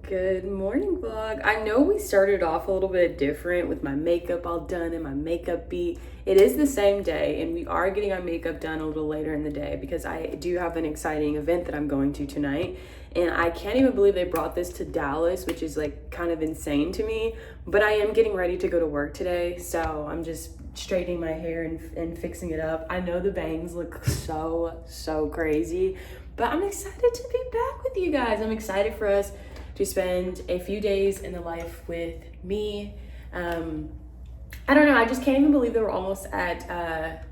Good morning, vlog. I know we started off a little bit different with my makeup all done and my makeup beat. It is the same day, and we are getting our makeup done a little later in the day because I do have an exciting event that I'm going to tonight. And I can't even believe they brought this to Dallas, which is like kind of insane to me. But I am getting ready to go to work today, so I'm just straightening my hair and fixing it up. I know the bangs look so crazy, but I'm excited to be back with you guys. I'm excited for us to spend a few days in the life with me. I don't know, I just can't even believe that we're almost at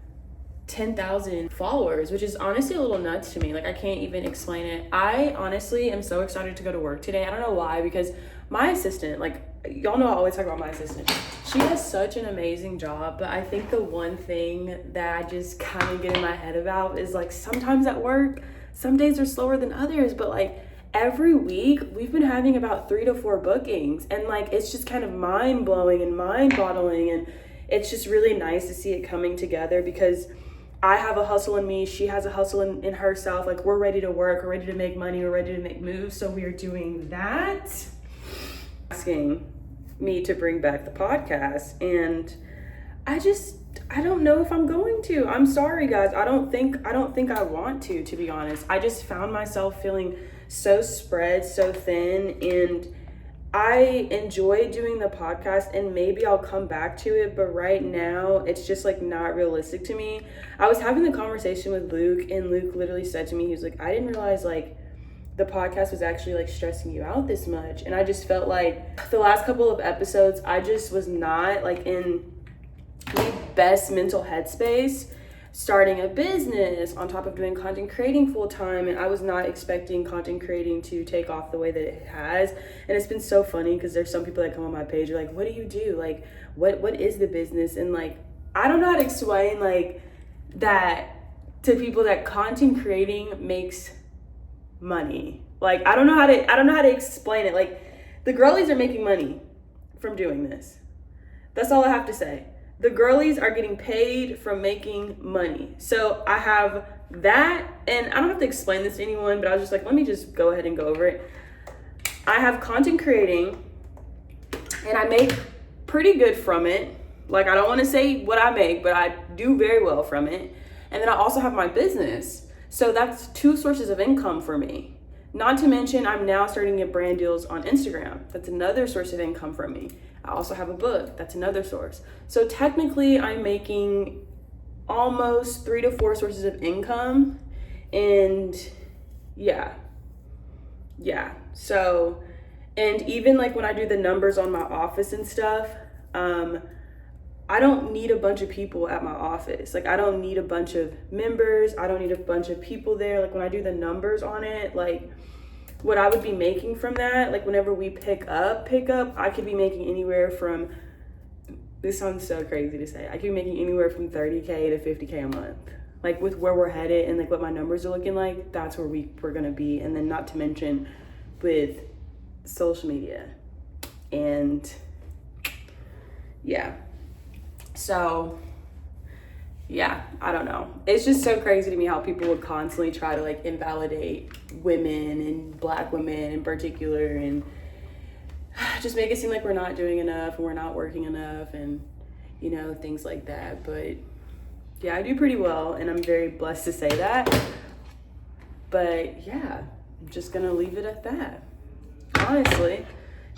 10,000 followers, which is honestly a little nuts to me. Like, I can't even explain it. I honestly am so excited to go to work today. I don't know why, because my assistant, like, y'all know I always talk about my assistant. She does such an amazing job, but I think the one thing that I just kind of get in my head about is, like, sometimes at work, some days are slower than others, but like, every week we've been having about 3 to 4 bookings, and like, it's just kind of mind-blowing and mind-boggling, and it's just really nice to see it coming together because I have a hustle in me, she has a hustle in herself. Like, we're ready to work, we're ready to make money, we're ready to make moves, so we are doing that. Asking me to bring back the podcast, and I don't know if I'm going to. I'm sorry, guys. I don't think I want to be honest. I just found myself feeling so spread, so thin, and I enjoy doing the podcast, and maybe I'll come back to it, but right now it's just like not realistic to me. I was having the conversation with Luke, and Luke literally said to me, he was like, I didn't realize like the podcast was actually like stressing you out this much. And I just felt like the last couple of episodes, I just was not like in the best mental headspace, starting a business on top of doing content creating full time, and I was not expecting content creating to take off the way that it has. And it's been so funny because there's some people that come on my page are like, what do you do? Like, what is the business? And like, I don't know how to explain like that to people, that content creating makes money. Like, I don't know how to explain it. Like, the girlies are making money from doing this. That's all I have to say. The girlies are getting paid from making money. So I have that, and I don't have to explain this to anyone, but I was just like, let me just go ahead and go over it. I have content creating, and I make pretty good from it. Like, I don't want to say what I make, but I do very well from it. And then I also have my business. So that's 2 sources of income for me. Not to mention, I'm now starting to get brand deals on Instagram. That's another source of income for me. I also have a book. That's another source. So technically, I'm making almost 3 to 4 sources of income. And yeah. So, and even like when I do the numbers on my office and stuff, I don't need a bunch of people at my office. Like, I don't need a bunch of members. I don't need a bunch of people there. Like, when I do the numbers on it, like what I would be making from that, like whenever we pick up, I could be making anywhere from, this sounds so crazy to say, I could be making anywhere from 30K to 50K a month. Like, with where we're headed and like what my numbers are looking like, that's where we're gonna be. And then not to mention with social media. And yeah. So yeah, I don't know. It's just so crazy to me how people would constantly try to like invalidate women and Black women in particular, and just make it seem like we're not doing enough and we're not working enough, and you know, things like that. But yeah, I do pretty well, and I'm very blessed to say that. But yeah, I'm just gonna leave it at that. Honestly,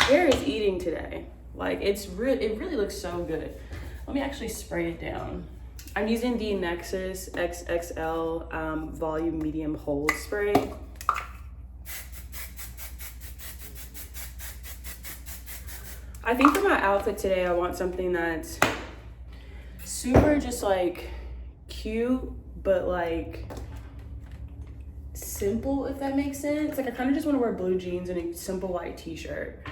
hair is eating today. Like, it really looks so good. Let me actually spray it down. I'm using the Nexus XXL Volume Medium Hold Spray. I think for my outfit today, I want something that's super just like cute, but like simple, if that makes sense. Like, I kind of just want to wear blue jeans and a simple white t-shirt.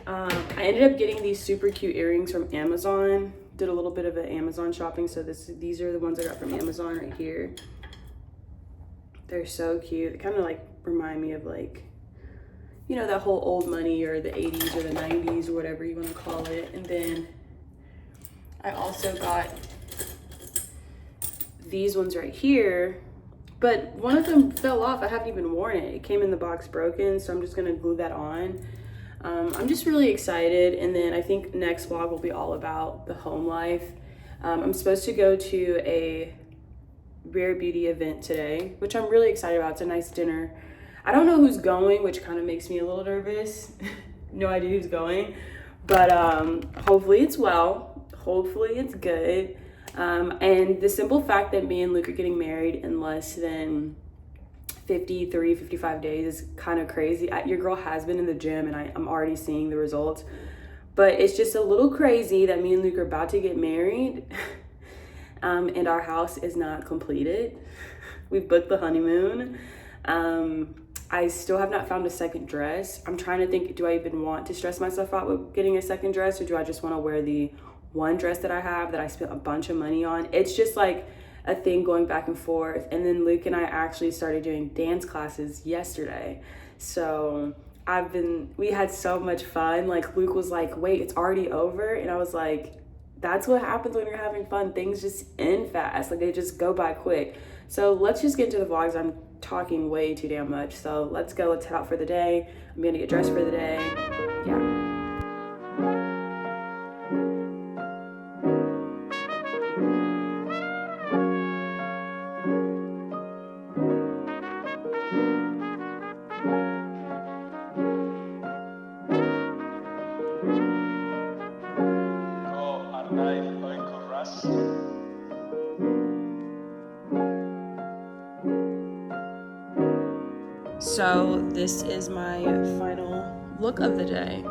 I ended up getting these super cute earrings from Amazon. Did a little bit of an Amazon shopping, so these are the ones I got from Amazon right here. They're so cute. They kind of like remind me of like, you know, that whole old money or the 80s or the 90s or whatever you want to call it. And then I also got these ones right here, but one of them fell off. I haven't even worn it. It came in the box broken, so I'm just gonna glue that on. I'm just really excited. And then I think next vlog will be all about the home life. I'm supposed to go to a rare beauty event today, which I'm really excited about. It's a nice dinner. I don't know who's going, which kind of makes me a little nervous. No idea who's going, but hopefully it's well. Hopefully it's good. And the simple fact that me and Luke are getting married in less than 55 days is kind of crazy. Your girl has been in the gym and I'm already seeing the results, but it's just a little crazy that me and Luke are about to get married. And our house is not completed. We've booked the honeymoon. I still have not found a second dress. I'm trying to think, do I even want to stress myself out with getting a second dress, or do I just want to wear the one dress that I have that I spent a bunch of money on? It's just like a thing going back and forth. And then Luke and I actually started doing dance classes yesterday. So we had so much fun. Like Luke was like, wait, it's already over? And I was like, that's what happens when you're having fun. Things just end fast. Like they just go by quick. So let's just get to the vlogs. I'm talking way too damn much. So let's go. Let's head out for the day. I'm gonna get dressed for the day. Yeah. So this is my final look of the day.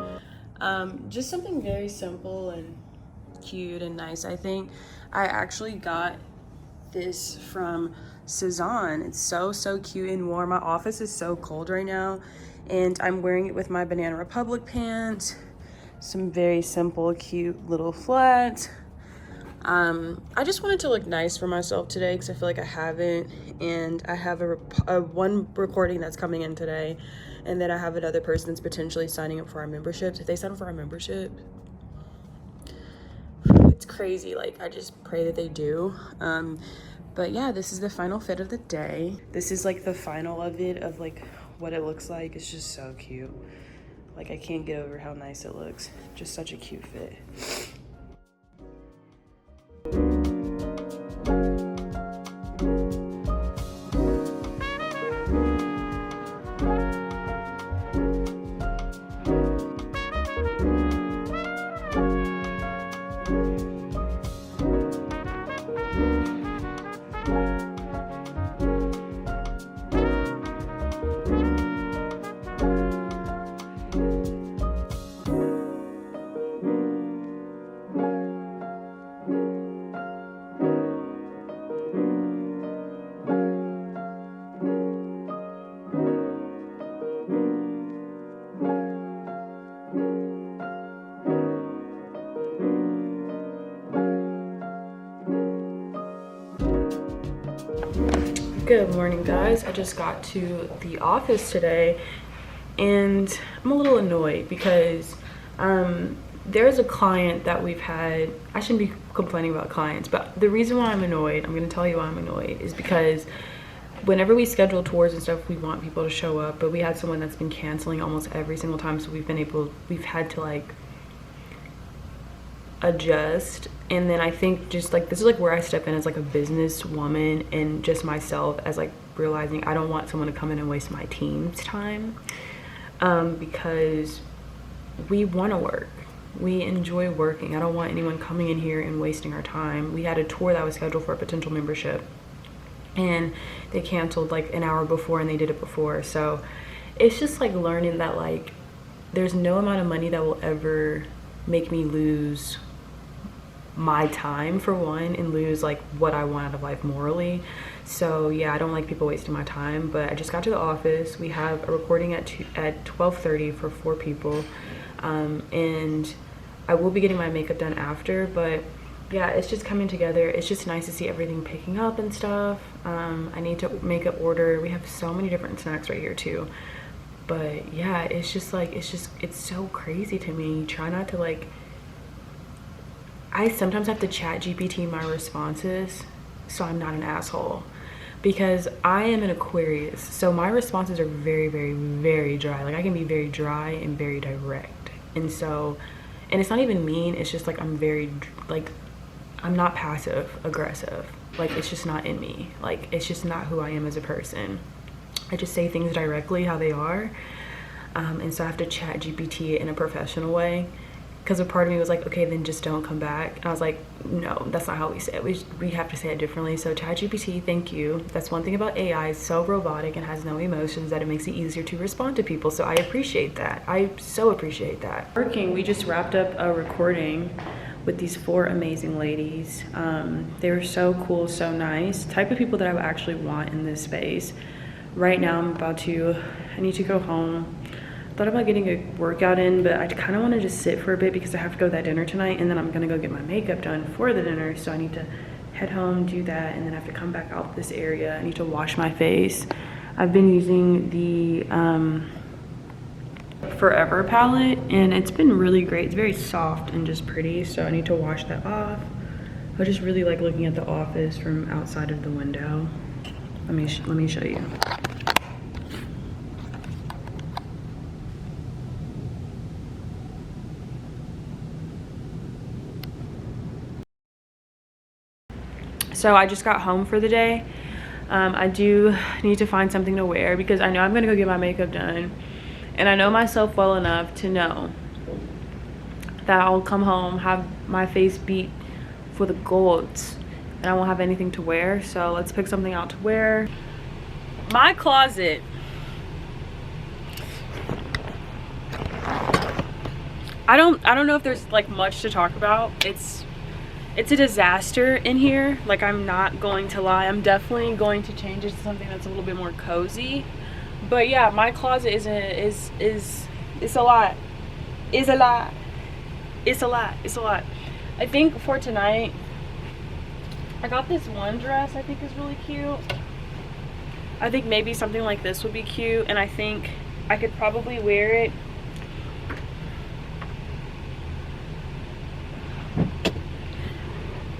Just something very simple and cute and nice. I think I actually got this from Cezanne. It's so cute and warm. My office is so cold right now, and I'm wearing it with my Banana Republic pants, some very simple cute little flats. I just wanted to look nice for myself today because I feel like I haven't, and I have a one recording that's coming in today, and then I have another person that's potentially signing up for our memberships. If they sign up for our membership, it's crazy. Like, I just pray that they do. But yeah, this is the final fit of the day. This is like the final of it, of like what it looks like. It's just so cute. Like, I can't get over how nice it looks. Just such a cute fit. Good morning, guys. I just got to the office today and I'm a little annoyed because there's a client that we've had. I shouldn't be complaining about clients, but the reason why I'm annoyed, I'm going to tell you why I'm annoyed, is because whenever we schedule tours and stuff, we want people to show up, but we had someone that's been canceling almost every single time, so we've had to like adjust. And then I think just like this is like where I step in as like a business woman and just myself, as like realizing I don't want someone to come in and waste my team's time, because we want to work, we enjoy working. I don't want anyone coming in here and wasting our time. We had a tour that was scheduled for a potential membership and they canceled like an hour before, and they did it before. So it's just like learning that like there's no amount of money that will ever make me lose my time, for one, and lose like what I want out of life morally. So yeah, I don't like people wasting my time. But I just got to the office. We have a recording at 12:30 for 4 people, and I will be getting my makeup done after. But yeah, it's just coming together. It's just nice to see everything picking up and stuff. I need to make an order. We have so many different snacks right here too. But yeah, it's just like it's so crazy to me. Try not to like, I sometimes have to chat GPT my responses so I'm not an asshole. because I am an Aquarius, so my responses are very, very, very dry. Like I can be very dry and very direct. And so, and it's not even mean, it's just like I'm very, like, I'm not passive aggressive. Like it's just not in me. Like it's just not who I am as a person. I just say things directly how they are. And so I have to chat GPT it in a professional way, because a part of me was like, okay, then just don't come back. And I was like, no, that's not how we say it. We have to say it differently. So chat GPT, thank you. That's one thing about AI, it's so robotic and has no emotions that it makes it easier to respond to people. So I appreciate that. I so appreciate that. Working, we just wrapped up a recording with these 4 amazing ladies. They were so cool, so nice. Type of people that I would actually want in this space. Right now I need to go home. Thought about getting a workout in, but I kind of want to just sit for a bit because I have to go to that dinner tonight, and then I'm gonna go get my makeup done for the dinner. So I need to head home, do that, and then I have to come back out this area. I need to wash my face. I've been using the Forever palette, and it's been really great. It's very soft and just pretty, so I need to wash that off. I just really like looking at the office from outside of the window. Let me show you. So I just got home for the day. I do need to find something to wear because I know I'm gonna go get my makeup done, and I know myself well enough to know that I'll come home, have my face beat for the golds, and I won't have anything to wear. So let's pick something out to wear. My closet, I don't know if there's like much to talk about. It's a disaster in here. Like, I'm not going to lie. I'm definitely going to change it to something that's a little bit more cozy. But yeah, my closet is a lot. It's a lot. It's a lot. It's a lot. I think for tonight, I got this one dress I think is really cute. I think maybe something like this would be cute, and I think I could probably wear it.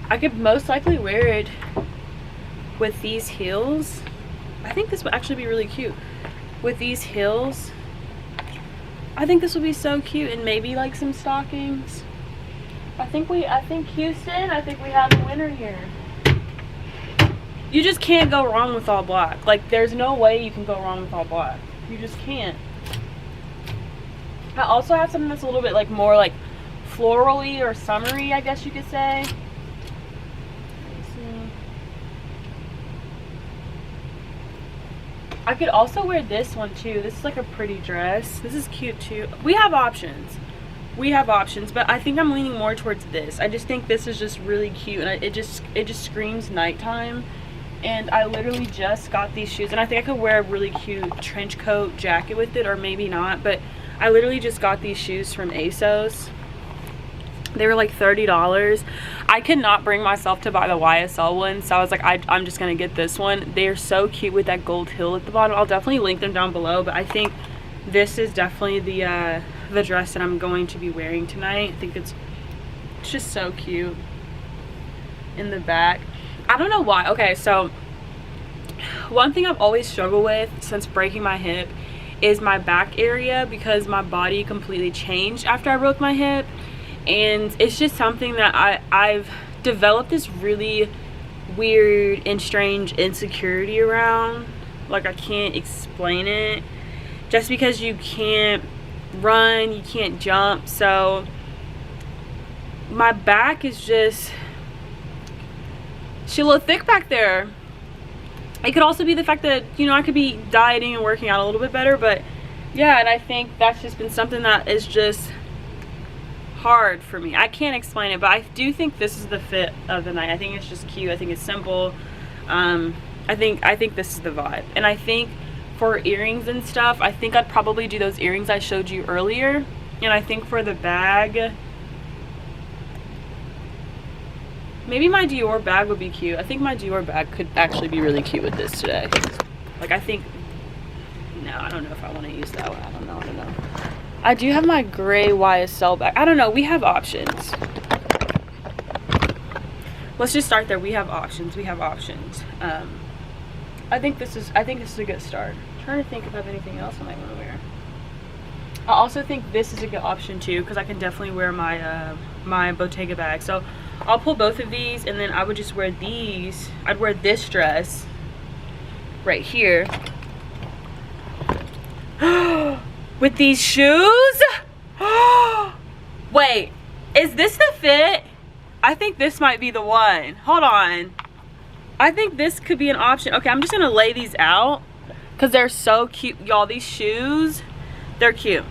I could most likely wear it with these heels. I think this would actually be really cute. With these heels, I think this would be so cute, and maybe like some stockings. I think Houston, I think we have a winner here. You just can't go wrong with all black. Like, there's no way you can go wrong with all black. You just can't. I also have something that's a little bit like more like florally or summery, I guess you could say. I could also wear this one too. This is like a pretty dress. This is cute too. We have options. We have options, but I think I'm leaning more towards this. I just think this is just really cute, and it just screams nighttime. And I literally just got these shoes, and I think I could wear a really cute trench coat jacket with it, or maybe not, but I literally just got these shoes from ASOS. They were like $30. I could not bring myself to buy the YSL one, so I was like, I'm just gonna get this one. They are so cute with that gold heel at the bottom. I'll definitely link them down below, but I think this is definitely the dress that I'm going to be wearing tonight. I think it's just so cute in the back. I don't know why. Okay, so one thing I've always struggled with since breaking my hip is my back area, because my body completely changed after I broke my hip. And it's just something that I've developed this really weird and strange insecurity around. Like, I can't explain it. Just because you can't run, you can't jump. So my back is just, she's a little thick back there. It could also be the fact that, you know, I could be dieting and working out a little bit better. But yeah, and I think that's just been something that is just hard for me. I can't explain it, but I do think this is the fit of the night. I think it's just cute. I think it's simple. I think this is the vibe. And I think for earrings and stuff, I think I'd probably do those earrings I showed you earlier. And I think for the bag, maybe my Dior bag would be cute. I think my Dior bag could actually be really cute with this today. Like, I think, no, I don't know if I want to use that one. I don't know. I do have my gray YSL bag. I don't know. We have options. Let's just start there. We have options. I think this is a good start. I'm trying to think if I have anything else I might want to wear. I also think this is a good option too, because I can definitely wear my my Bottega bag. So I'll pull both of these, and then I would just wear these. I'd wear this dress right here with these shoes. Wait, is this the fit? I think this might be the one. Hold on. I think this could be an option. Okay, I'm just gonna lay these out because they're so cute. Y'all, these shoes, they're cute.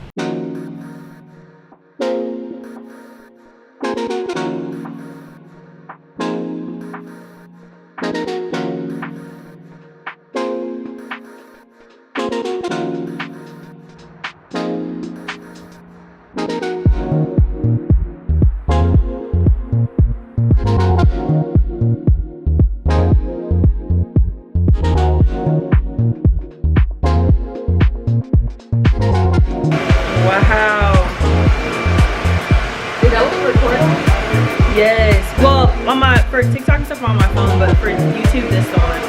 Yes. Well, on my for TikTok and stuff I'm on my phone, but for YouTube this one.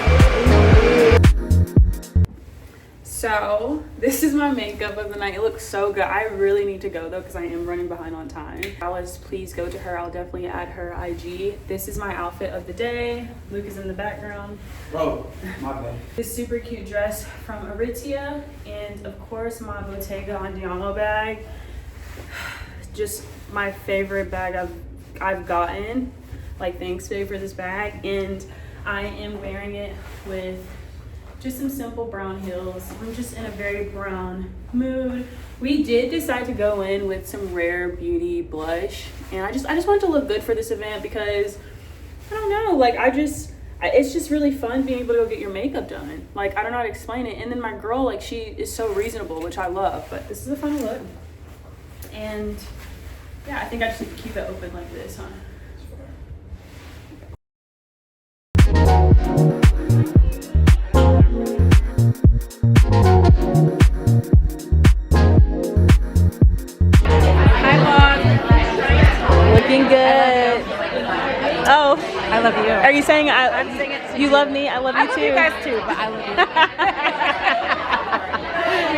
So this is my makeup of the night. It looks so good. I really need to go though because I am running behind on time. Alice, please go to her. I'll definitely add her IG. This is my outfit of the day. Luke is in the background. Bro, my bad. This super cute dress from Aritzia, and of course my Bottega Andiamo bag. Just my favorite bag I've gotten. Like, thanks babe for this bag, and I am wearing it with just some simple brown heels. I'm just in a very brown mood. We did decide to go in with some Rare Beauty blush, and I just wanted to look good for this event because I don't know, like it's just really fun being able to go get your makeup done. Like, I don't know how to explain it. And then my girl, like, she is so reasonable, which I love, but this is a fun look. And yeah, I think I just need to keep it open like this, huh? Hi, Mom. Looking good. Oh, I love you. are you saying I'm saying it to you love me? I love you too. I love you guys too, but I love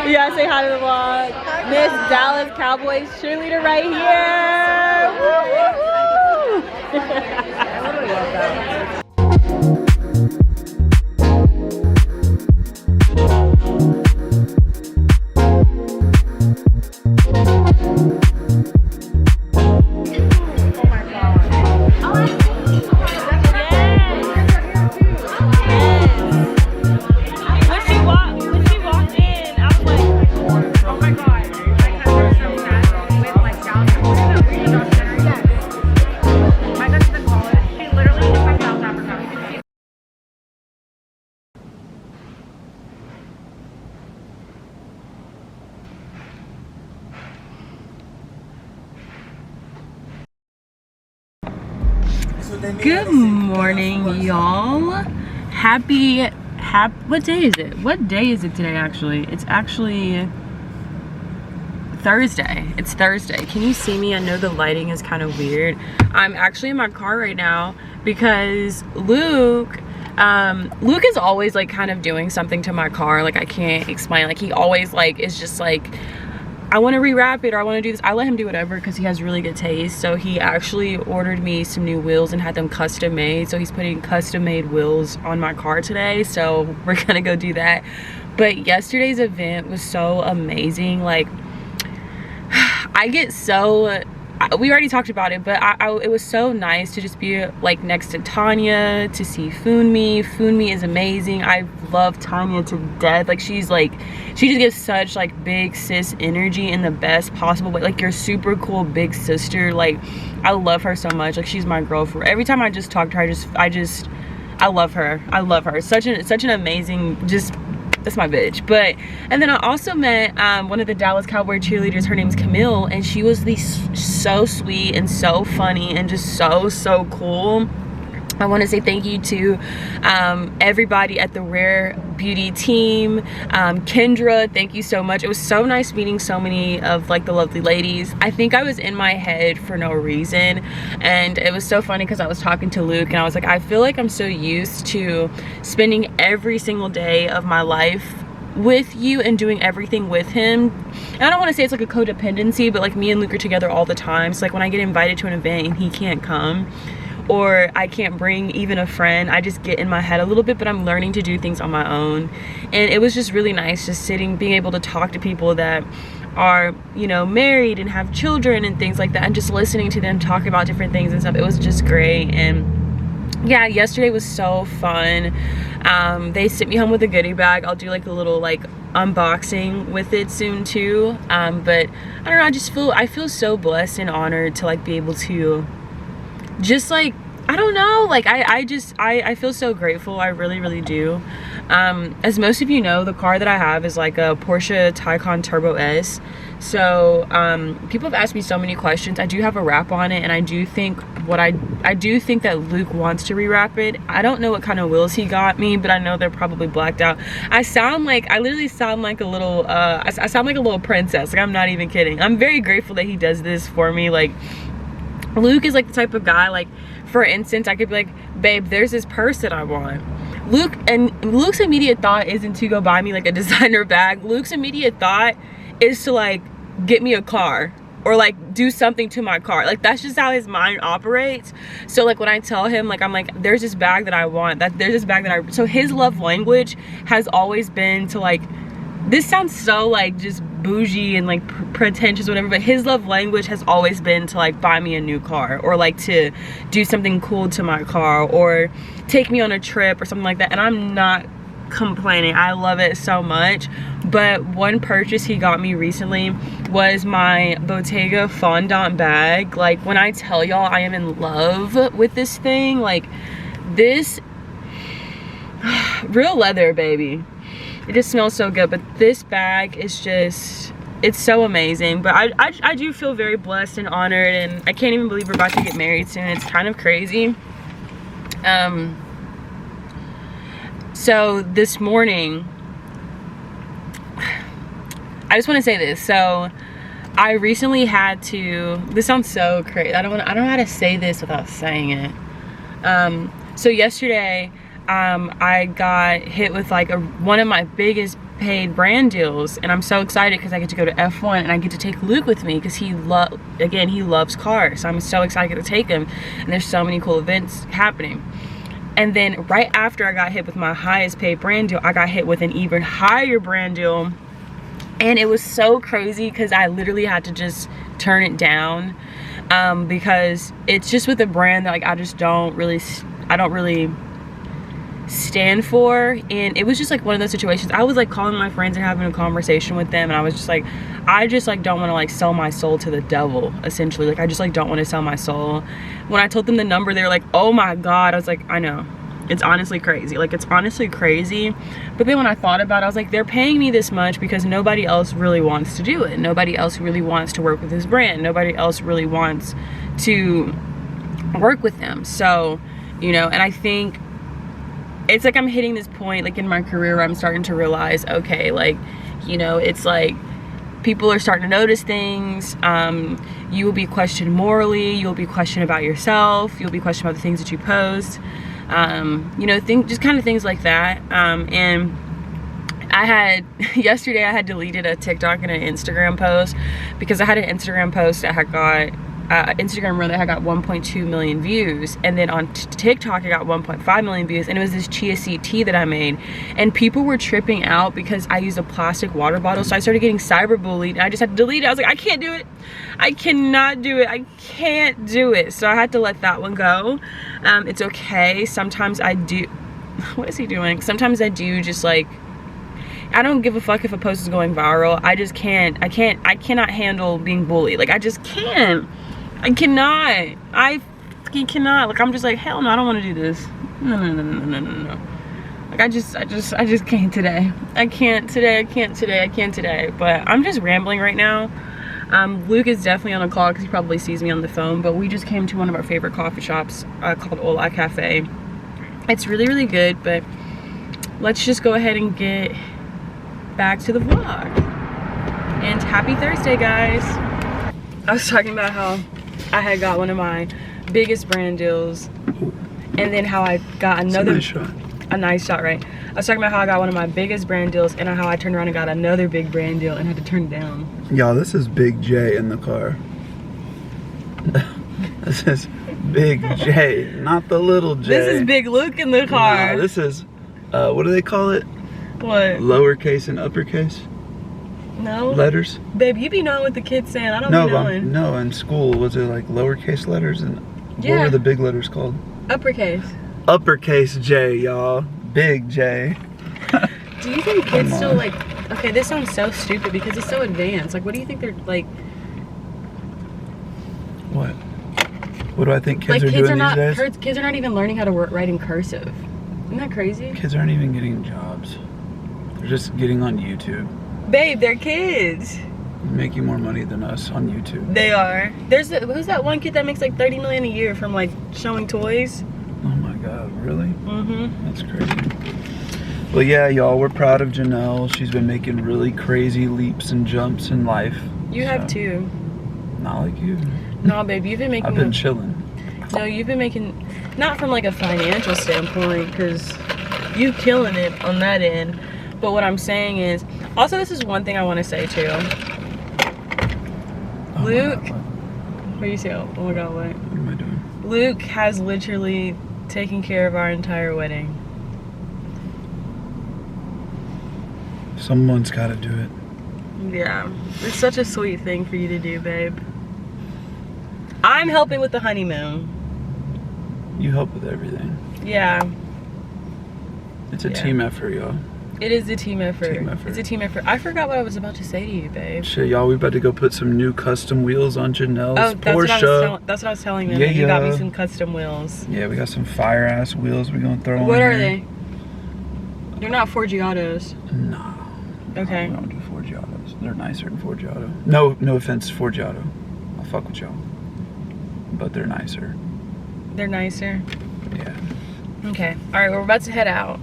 you. You gotta say hi to the vlog. Miss Dallas Cowboys cheerleader right here. Woo, woo, woo. I literally love that. Good morning, y'all. Happy, what day is it? What day is it today, actually? It's actually Thursday. It's Thursday. Can you see me? I know the lighting is kind of weird. I'm actually in my car right now because Luke is always like kind of doing something to my car. Like, I can't explain. Like, he always like is just like, I want to rewrap it, or I want to do this. I let him do whatever because he has really good taste. So he actually ordered me some new wheels and had them custom made. So he's putting custom made wheels on my car today. So we're gonna go do that. But yesterday's event was so amazing. Like, I get so, we already talked about it, but it was so nice to just be like next to Tanya, to see Funmi. Funmi is amazing. I love Tanya to death. Like, she just gives such like big sis energy in the best possible way. Like, your super cool big sister. Like, I love her so much. Like, she's my girl. For every time I just talk to her, I love her. I love her. Such an amazing, just, that's my bitch. But, and then I also met one of the Dallas Cowboy cheerleaders. Her name's Camille, and she was so sweet and so funny and just so cool. I want to say thank you to everybody at the Rare Beauty team. Kendra, thank you so much. It was so nice meeting so many of like the lovely ladies. I think I was in my head for no reason, and it was so funny because I was talking to Luke and I was like, I feel like I'm so used to spending every single day of my life with you and doing everything with him. And I don't want to say it's like a codependency, but like me and Luke are together all the time. So like when I get invited to an event and he can't come, or I can't bring even a friend, I just get in my head a little bit, but I'm learning to do things on my own. And it was just really nice just sitting, being able to talk to people that are, you know, married and have children and things like that, and just listening to them talk about different things and stuff. It was just great. And yeah, yesterday was so fun. They sent me home with a goodie bag. I'll do like a little like unboxing with it soon too. But I don't know, I feel so blessed and honored to like be able to just like, I don't know, like I feel so grateful. I really do. As most of you know, the car that I have is like a Porsche Taycan Turbo S. So people have asked me so many questions. I do have a wrap on it, and I do think I do think that Luke wants to rewrap it. I don't know what kind of wheels he got me, but I know they're probably blacked out. I literally sound like a little I sound like a little princess. Like, I'm not even kidding. I'm very grateful that he does this for me. Like, Luke is like the type of guy, like, for instance, I could be like, babe, there's this purse that I want. Luke's immediate thought isn't to go buy me like a designer bag. Luke's immediate thought is to like get me a car or like do something to my car. Like, that's just how his mind operates. So like when I tell him, like, I'm like, there's this bag that I want, so his love language has always been to like, this sounds so like just bougie and like pretentious, whatever, but his love language has always been to like buy me a new car, or like to do something cool to my car, or take me on a trip or something like that. And I'm not complaining, I love it so much. But one purchase he got me recently was my Bottega fondant bag. Like, when I tell y'all I am in love with this thing, like, this real leather, baby. It just smells so good. But this bag is just, it's so amazing. But I do feel very blessed and honored, and I can't even believe we're about to get married soon. It's kind of crazy. So this morning, I just want to say this. So I recently had to, this sounds so crazy, I don't know how to say this without saying it. So yesterday, I got hit with like one of my biggest paid brand deals, and I'm so excited because I get to go to F1 and I get to take Luke with me because he loves cars. So I'm so excited to take him, and there's so many cool events happening. And then right after I got hit with my highest paid brand deal, I got hit with an even higher brand deal, and it was so crazy because I literally had to just turn it down, because it's just with a brand that like I don't really stand for. And it was just like one of those situations. I was like calling my friends and having a conversation with them, and I was just like, I just like don't want to like sell my soul to the devil, essentially. Like, I just like don't want to sell my soul. When I told them the number, they were like, oh my god. I was like, I know, it's honestly crazy. Like, it's honestly crazy. But then when I thought about it, I was like, they're paying me this much because nobody else really wants to do it. Nobody else really wants to work with this brand. Nobody else really wants to work with them. So, you know, and I think it's like I'm hitting this point like in my career where I'm starting to realize, okay, like, you know, it's like people are starting to notice things. You will be questioned morally, you'll be questioned about yourself, you'll be questioned about the things that you post, you know, just kind of things like that. And yesterday I had deleted a TikTok and an Instagram post because I had an Instagram post that had got Instagram reel that had got 1.2 million views, and then on TikTok I got 1.5 million views, and it was this chia seed tea that I made, and people were tripping out because I used a plastic water bottle. So I started getting cyberbullied, and I just had to delete it. I was like, I can't do it, I cannot do it, I can't do it. So I had to let that one go. It's okay. Sometimes I do what is he doing? Sometimes I do just like, I don't give a fuck if a post is going viral. I just can't, I cannot handle being bullied. Like, I just can't. I cannot. Like, I'm just like, hell no, I don't want to do this. No. Like, I just can't today. I can't today. But I'm just rambling right now. Luke is definitely on a call because he probably sees me on the phone, but we just came to one of our favorite coffee shops called Ola Cafe. It's really, really good, but let's just go ahead and get back to the vlog. And happy Thursday, guys. I was talking about how I had got one of my biggest brand deals, and then how I got another a nice shot, right? I was talking about how I got one of my biggest brand deals and how I turned around and got another big brand deal and had to turn it down. Y'all, this is Big J in the car. This is Big J, not the little J. This is Big Luke in the car. No, this is, what do they call it? What? Lowercase and uppercase? No. Letters? Babe, you be knowing what the kids saying. I don't be knowing. No, in school, was it like lowercase letters? And Yeah. what were the big letters called? Uppercase. Uppercase J, y'all. Big J. Do you think kids still like, okay, this sounds so stupid because it's so advanced. Like, what do you think they're like? What? What do I think kids Like, are doing these days? Kids are not even learning how to write in cursive. Isn't that crazy? Kids aren't even getting jobs. They're just getting on YouTube. Babe, they're kids. Making more money than us on YouTube. They are. Who's that one kid that makes like 30 million a year from like showing toys? Oh my God, really? Mm-hmm. That's crazy. Well, yeah, y'all, we're proud of Janelle. She's been making really crazy leaps and jumps in life. You have too. Not like you. No, babe, you've been making. I've been chilling. No, you've been making, not from like a financial standpoint, because you killing it on that end. But what I'm saying is, also this is one thing I want to say too. Oh Luke, my God, what do you say? Oh my God, what? what am I doing? Luke has literally taken care of our entire wedding. Someone's got to do it. Yeah, it's such a sweet thing for you to do, babe. I'm helping with the honeymoon. You help with everything. Yeah. It's a team effort, y'all. It is a team effort. Team effort. It's a team effort. I forgot what I was about to say to you, babe. Shit, y'all, we about to go put some new custom wheels on Janelle's Porsche. That's what I was telling them. Yeah, that you got me yeah. some custom wheels. Yeah, we got some fire ass wheels we're gonna throw on. What are here. they? They're not Forgiatos. No. Okay. We don't do Forgiatos. They're nicer than Forgiato. No offense, Forgiato. I'll fuck with y'all. But they're nicer. They're nicer. Yeah. Okay. All right, we're about to head out.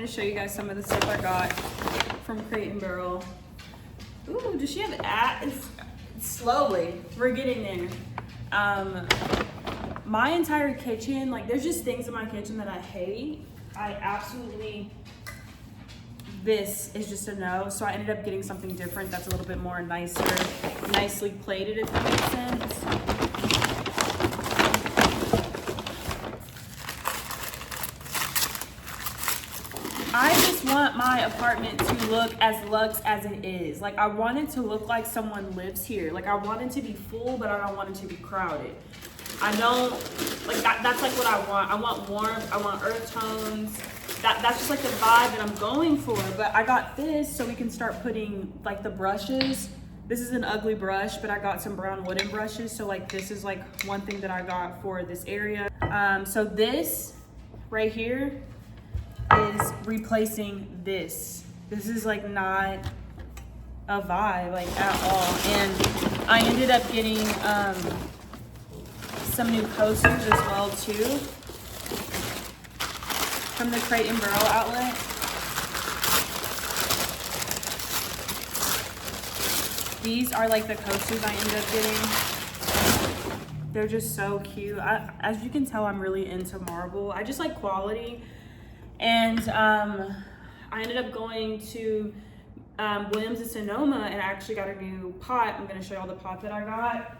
Show you guys some of the stuff I got from Crate and Barrel. Ooh, does she have slowly, we're getting there. My entire kitchen, like there's just things in my kitchen that I hate. This is just a no. So I ended up getting something different that's a little bit more nicer, nicely plated, if that makes sense. I just want my apartment to look as luxe as it is. Like, I want it to look like someone lives here. Like, I want it to be full, but I don't want it to be crowded. I don't, like, that's like what I want. I want warmth, I want earth tones. That's just like the vibe that I'm going for. But I got this so we can start putting, like, the brushes. This is an ugly brush, but I got some brown wooden brushes. So, like, this is, like, one thing that I got for this area. So this right here is replacing this. This is like not a vibe like at all. And I ended up getting some new coasters as well too from the Crate and Barrel outlet. These are like the coasters I ended up getting. They're just so cute. As you can tell, I'm really into marble. I just like quality. And I ended up going to Williams and Sonoma and I actually got a new pot. I'm going to show you all the pot that I got.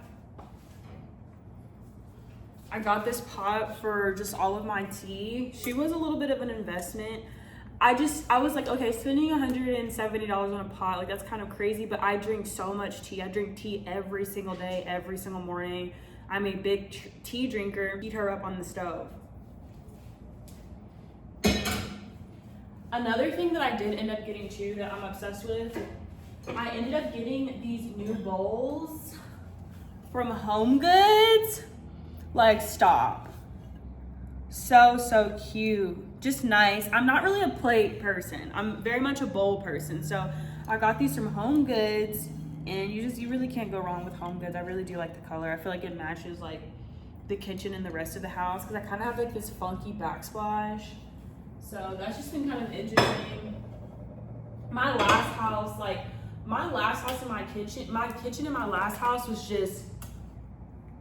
I got this pot for just all of my tea. She was a little bit of an investment. I was like, okay, spending $170 on a pot, like that's kind of crazy, but I drink so much tea. I drink tea every single day, every single morning. I'm a big tea drinker. Heat her up on the stove. Another thing that I did end up getting too that I'm obsessed with, I ended up getting these new bowls from Home Goods. Like, stop. So cute. Just nice. I'm not really a plate person. I'm very much a bowl person. So I got these from Home Goods, and you really can't go wrong with Home Goods. I really do like the color. I feel like it matches like the kitchen and the rest of the house because I kind of have like this funky backsplash. So that's just been kind of interesting. My last house and my kitchen in my last house was just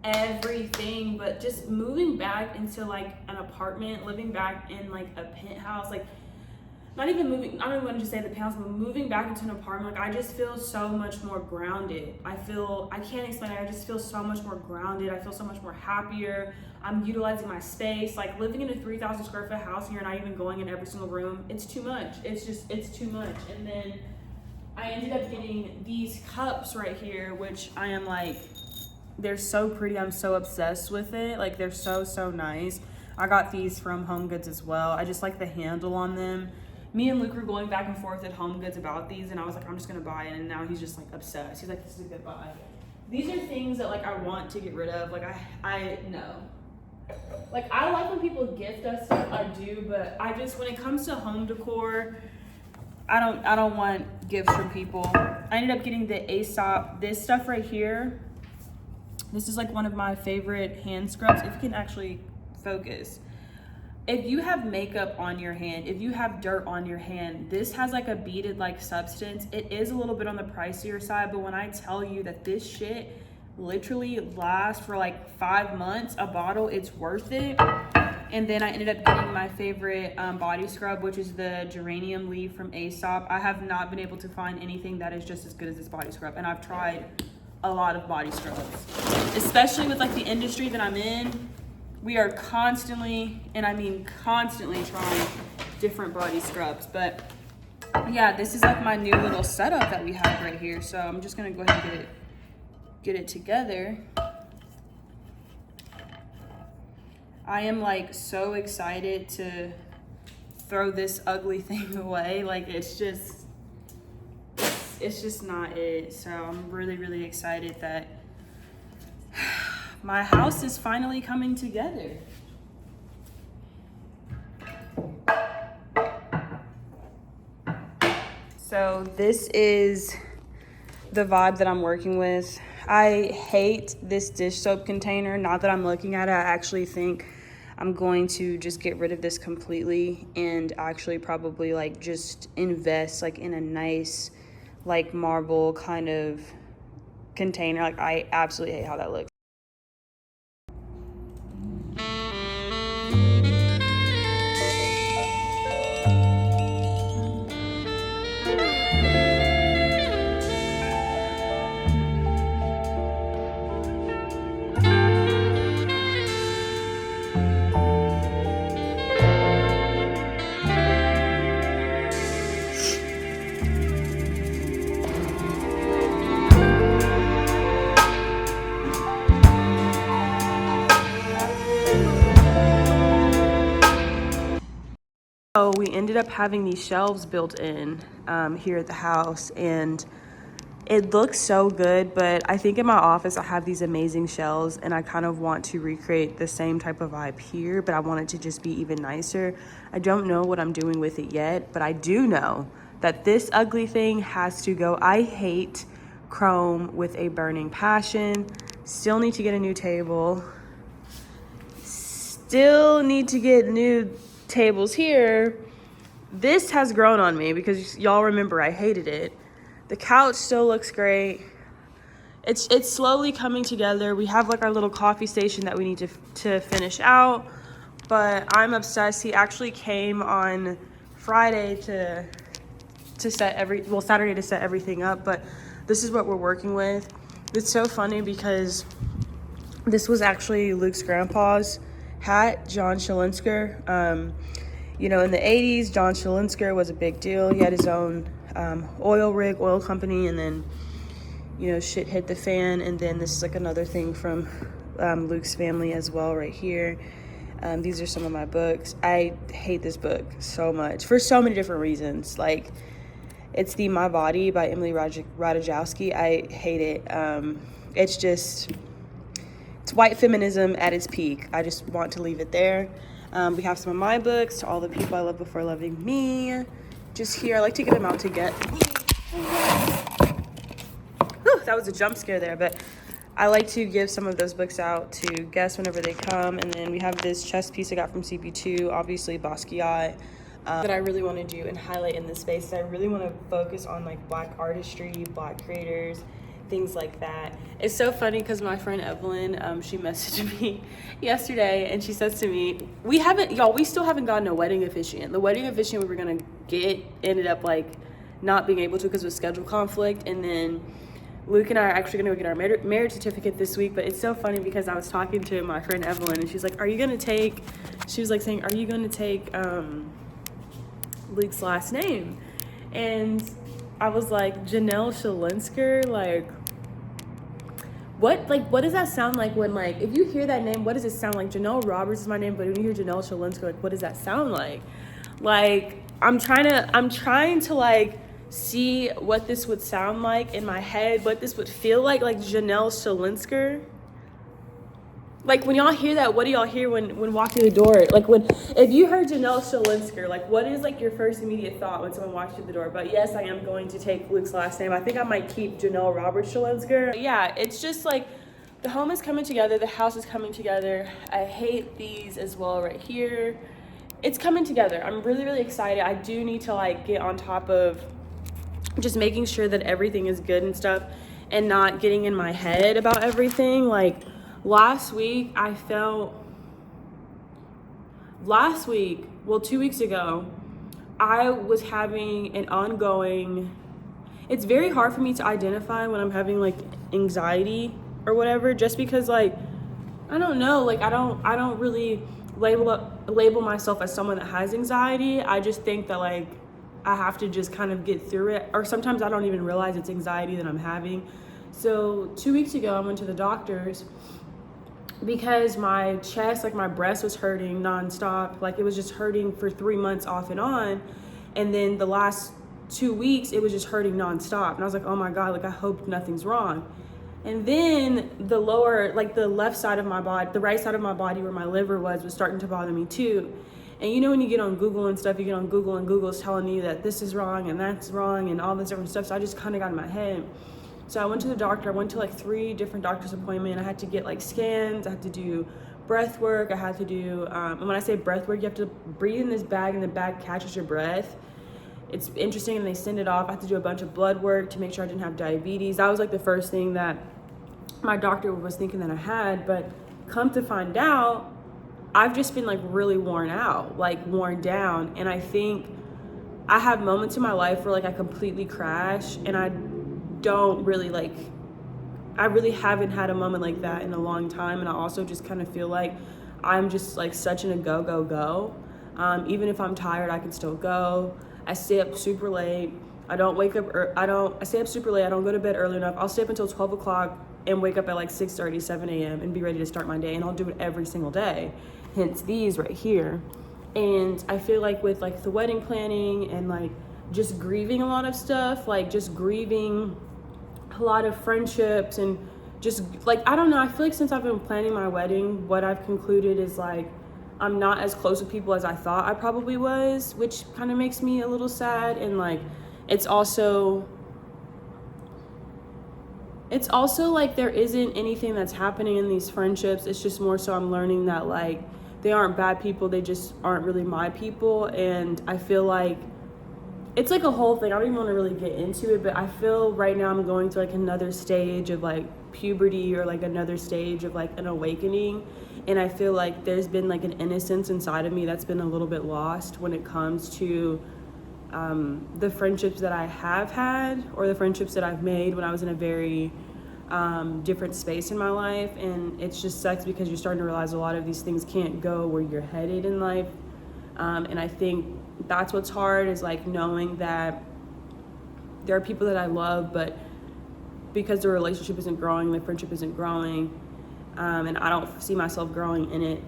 everything, but just moving back into like an apartment, living back in like a penthouse, like not even moving, I don't even want to just say the penthouse, but moving back into an apartment, like I just feel so much more grounded. I can't explain it, I just feel so much more grounded. I feel so much more happier. I'm utilizing my space. Like living in a 3,000 square foot house and you're not even going in every single room, it's too much. It's too much. And then I ended up getting these cups right here, which I am like, they're so pretty. I'm so obsessed with it. Like they're so nice. I got these from Home Goods as well. I just like the handle on them. Me and Luke were going back and forth at Home Goods about these, and I was like, I'm just gonna buy it. And now he's just like obsessed. He's like, this is a good buy. These are things that like I want to get rid of. Like I know. Like I like when people gift us stuff, I do, but I just, when it comes to home decor, I don't want gifts from people. I ended up getting the Aesop, this stuff right here. This is like one of my favorite hand scrubs, if you can actually focus. If you have makeup on your hand, if you have dirt on your hand, this has like a beaded like substance. It is a little bit on the pricier side, but when I tell you that this shit literally lasts for like 5 months, a bottle, it's worth it. And then I ended up getting my favorite body scrub, which is the geranium leaf from Aesop. I have not been able to find anything that is just as good as this body scrub, and I've tried a lot of body scrubs, especially with like the industry that I'm in. We are constantly, and I mean constantly, trying different body scrubs. But yeah, this is like my new little setup that we have right here. So I'm just gonna go ahead and get it together. I am like so excited to throw this ugly thing away. Like it's just not it. So I'm really excited that my house is finally coming together. So this is the vibe that I'm working with. I hate this dish soap container. Now that I'm looking at it, I actually think I'm going to just get rid of this completely and actually probably like just invest like in a nice like marble kind of container. Like I absolutely hate how that looks. So we ended up having these shelves built in here at the house, and it looks so good, but I think in my office I have these amazing shelves, and I kind of want to recreate the same type of vibe here, but I want it to just be even nicer. I don't know what I'm doing with it yet, but I do know that this ugly thing has to go. I hate chrome with a burning passion. Still need to get a new table. Still need to get new tables here. This has grown on me because y'all remember I hated it. The couch still looks great. It's slowly coming together. We have like our little coffee station that we need to finish out, but I'm obsessed. He actually came on Friday to set Saturday to set everything up, but this is what we're working with. It's so funny because this was actually Luke's grandpa's hat, John Shalinsker. You know, in the 80s, John Shalinsker was a big deal. He had his own oil company, and then, you know, shit hit the fan. And then this is like another thing from Luke's family as well right here. These are some of my books. I hate this book so much for so many different reasons. Like, it's the My Body by Emily Ratajkowski. I hate it. It's white feminism at its peak. I just want to leave it there. We have some of my books, To All the People I Loved Before Loving Me. Just here, I like to get them out to get. Whew, that was a jump scare there, but I like to give some of those books out to guests whenever they come. And then we have this chess piece I got from CP2, obviously Basquiat, that I really want to do and highlight in this space. I really want to focus on like Black artistry, Black creators, things like that. It's so funny because my friend Evelyn, she messaged me yesterday and she says to me, we still haven't gotten a wedding officiant. The wedding officiant we were gonna get ended up like not being able to because of schedule conflict. And then Luke and I are actually gonna go get our marriage certificate this week. But it's so funny because I was talking to my friend Evelyn and she's like, are you gonna take Luke's last name? And I was like, Janelle Shalinsker, like, what does that sound like when, like, if you hear that name, what does it sound like? Janelle Roberts is my name, but when you hear Janelle Shalinsker, like, what does that sound like? Like, I'm trying to like see what this would sound like in my head, what this would feel like Janelle Shalinsker. Like, when y'all hear that, what do y'all hear when walking through the door? Like, if you heard Janelle Shalinsker, like, what is, like, your first immediate thought when someone walks through the door? But, yes, I am going to take Luke's last name. I think I might keep Janelle Roberts Shalinsker. But yeah, it's just, like, the home is coming together. The house is coming together. I hate these as well right here. It's coming together. I'm really, really excited. I do need to, like, get on top of just making sure that everything is good and stuff and not getting in my head about everything. Like, last week, 2 weeks ago, I was having an ongoing, it's very hard for me to identify when I'm having like anxiety or whatever, just because like, I don't know, like I don't really label myself as someone that has anxiety. I just think that like, I have to just kind of get through it. Or sometimes I don't even realize it's anxiety that I'm having. So 2 weeks ago, I went to the doctor's because my chest, like my breast was hurting nonstop. Like it was just hurting for 3 months off and on. And then the last 2 weeks, it was just hurting nonstop. And I was like, oh my God, like I hope nothing's wrong. And then the lower, like the left side of my body, the right side of my body where my liver was starting to bother me too. And you know, when you get on Google and stuff, you get on Google and Google's telling you that this is wrong and that's wrong and all this different stuff. So I just kind of got in my head. So I went to the doctor. I went to like 3 different doctor's appointments. I had to get like scans. I had to do breath work. I had to do, and when I say breath work, you have to breathe in this bag and the bag catches your breath. It's interesting, and they send it off. I had to do a bunch of blood work to make sure I didn't have diabetes. That was like the first thing that my doctor was thinking that I had. But come to find out, I've just been like really worn out, like worn down. And I think I have moments in my life where like I completely crash, and I don't really like, I really haven't had a moment like that in a long time. And I also just kind of feel like I'm just like such in a go. Even if I'm tired, I can still go. I stay up super late. I stay up super late. I don't go to bed early enough. I'll stay up until 12 o'clock and wake up at like 6:30, 7 a.m. and be ready to start my day. And I'll do it every single day. Hence these right here. And I feel like with like the wedding planning and like just grieving a lot of stuff, like just grieving a lot of friendships and just like, I don't know, I feel like since I've been planning my wedding, what I've concluded is like, I'm not as close with people as I thought I probably was, which kind of makes me a little sad. And like, it's also like there isn't anything that's happening in these friendships. It's just more so I'm learning that like, they aren't bad people, they just aren't really my people. And I feel like it's like a whole thing. I don't even want to really get into it, but I feel right now I'm going to like another stage of like puberty, or like another stage of like an awakening. And I feel like there's been like an innocence inside of me that's been a little bit lost when it comes to the friendships that I have had, or the friendships that I've made when I was in a very different space in my life. And it just sucks because you're starting to realize a lot of these things can't go where you're headed in life. And I think that's what's hard, is like knowing that there are people that I love, but because the relationship isn't growing, the friendship isn't growing, and I don't see myself growing in it,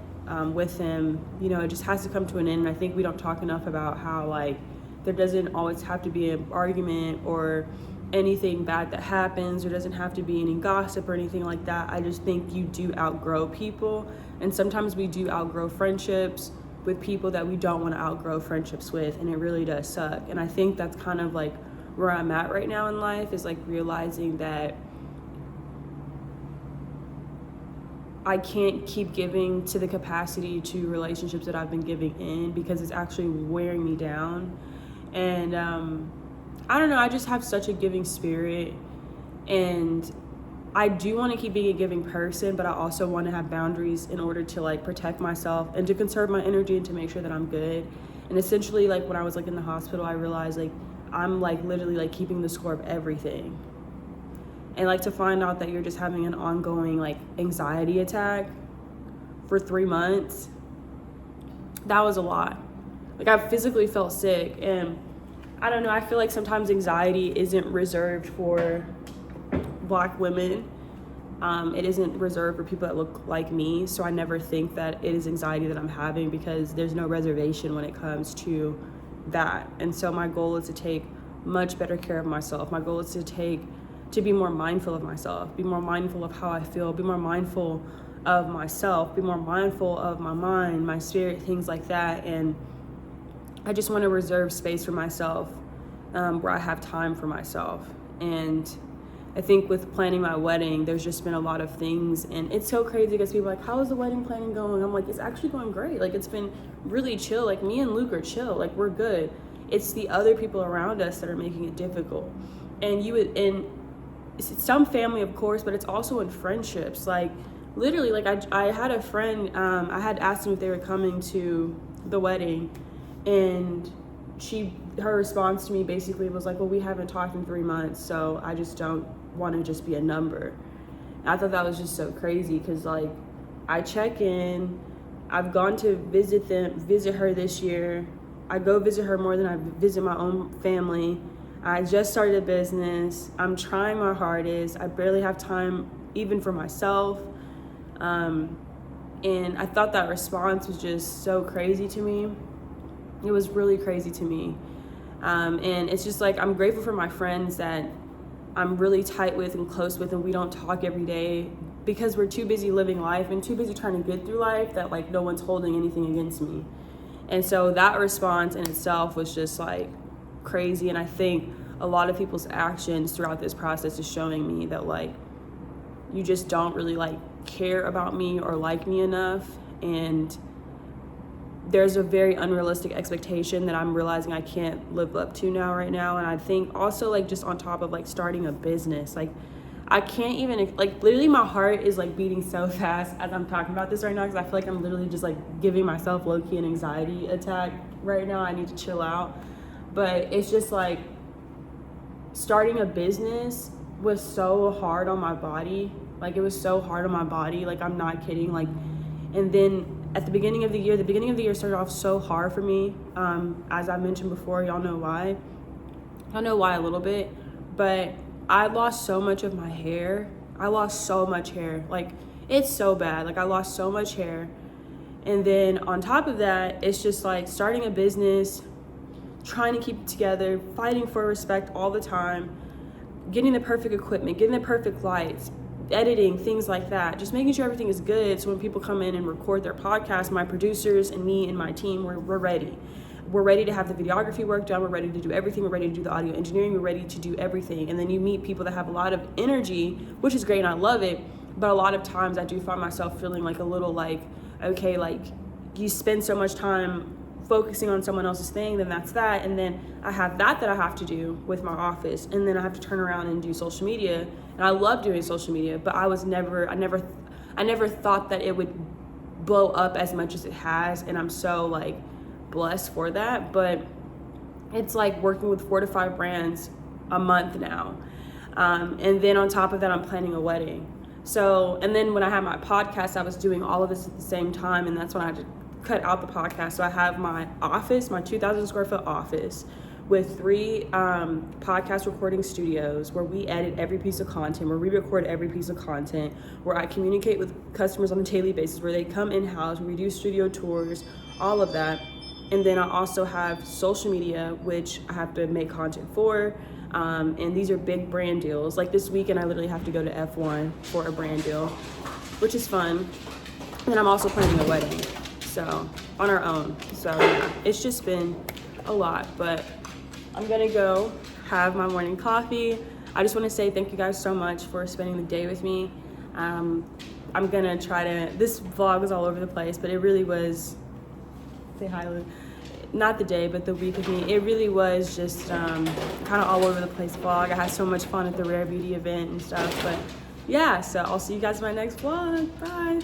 with him, you know, it just has to come to an end. And I think we don't talk enough about how, like, there doesn't always have to be an argument or anything bad that happens. There doesn't have to be any gossip or anything like that. I just think you do outgrow people. And sometimes we do outgrow friendships with people that we don't want to outgrow friendships with. And it really does suck. And I think that's kind of like where I'm at right now in life, is like realizing that I can't keep giving to the capacity to relationships that I've been giving in, because it's actually wearing me down. And I don't know, I just have such a giving spirit, and I do want to keep being a giving person, but I also want to have boundaries in order to like protect myself and to conserve my energy and to make sure that I'm good. And essentially, like, when I was like in the hospital, I realized like I'm like literally like keeping the score of everything. And like to find out that you're just having an ongoing like anxiety attack for 3 months, that was a lot. Like, I physically felt sick, and I don't know, I feel like sometimes anxiety isn't reserved for Black women. It isn't reserved for people that look like me. So I never think that it is anxiety that I'm having, because there's no reservation when it comes to that. And so my goal is to take much better care of myself. My goal is to be more mindful of myself, be more mindful of how I feel, be more mindful of myself, be more mindful of my mind, my spirit, things like that. And I just want to reserve space for myself, where I have time for myself. And I think with planning my wedding, there's just been a lot of things, and it's so crazy because people are like, how is the wedding planning going? I'm like, it's actually going great. Like, it's been really chill. Like, me and Luke are chill. Like, we're good. It's the other people around us that are making it difficult. And it's some family, of course, but it's also in friendships. Like, literally, like, I had a friend, I had asked them if they were coming to the wedding, and her response to me basically was like, well, we haven't talked in 3 months, so I just don't want to just be a number. And I thought that was just so crazy, because like, I check in, I've gone to visit her this year. I go visit her more than I visit my own family. I just started a business. I'm trying my hardest. I barely have time even for myself. And I thought that response was just so crazy to me. It was really crazy to me. And it's just like, I'm grateful for my friends that I'm really tight with and close with, and we don't talk every day because we're too busy living life and too busy trying to get through life, that like no one's holding anything against me. And so that response in itself was just like crazy. And I think a lot of people's actions throughout this process is showing me that like, you just don't really like care about me or like me enough. And there's a very unrealistic expectation that I'm realizing I can't live up to right now. And I think also like just on top of like starting a business, like I can't even, like literally my heart is like beating so fast as I'm talking about this right now, because I feel like I'm literally just like giving myself low-key an anxiety attack right now. I need to chill out. But it's just like starting a business was so hard on my body. Like, it was so hard on my body. Like, I'm not kidding. Like, and then at the beginning of the year started off so hard for me. As I mentioned before, y'all know why. Y'all know why a little bit, but I lost so much of my hair. I lost so much hair. Like, it's so bad. Like, I lost so much hair. And then on top of that, it's just like starting a business, trying to keep it together, fighting for respect all the time, getting the perfect equipment, getting the perfect lights, editing, things like that, just making sure everything is good. So when people come in and record their podcast, my producers and me and my team, we're ready. We're ready to have the videography work done. We're ready to do everything. We're ready to do the audio engineering. We're ready to do everything. And then you meet people that have a lot of energy, which is great and I love it. But a lot of times I do find myself feeling like a little like, okay, like you spend so much time focusing on someone else's thing, then that's that. And then I have that I have to do with my office. And then I have to turn around and do social media. And I love doing social media, but I never thought that it would blow up as much as it has. And I'm so like blessed for that. But it's like working with 4 to 5 brands a month now. And then on top of that, I'm planning a wedding. So, and then when I had my podcast, I was doing all of this at the same time. And that's when I had to cut out the podcast. So I have my office, my 2,000 square foot office, with 3 podcast recording studios where we edit every piece of content, where we record every piece of content, where I communicate with customers on a daily basis, where they come in-house, where we do studio tours, all of that. And then I also have social media, which I have to make content for. And these are big brand deals. Like this weekend, I literally have to go to F1 for a brand deal, which is fun. And then I'm also planning a wedding, so on our own. So yeah, it's just been a lot, but I'm gonna go have my morning coffee. I just want to say thank you guys so much for spending the day with me. I'm gonna try to, this vlog was all over the place, but it really was, say hi, Lou. Not the day, but the week with me. It really was just kind of all over the place vlog. I had so much fun at the Rare Beauty event and stuff, but yeah, so I'll see you guys in my next vlog. Bye.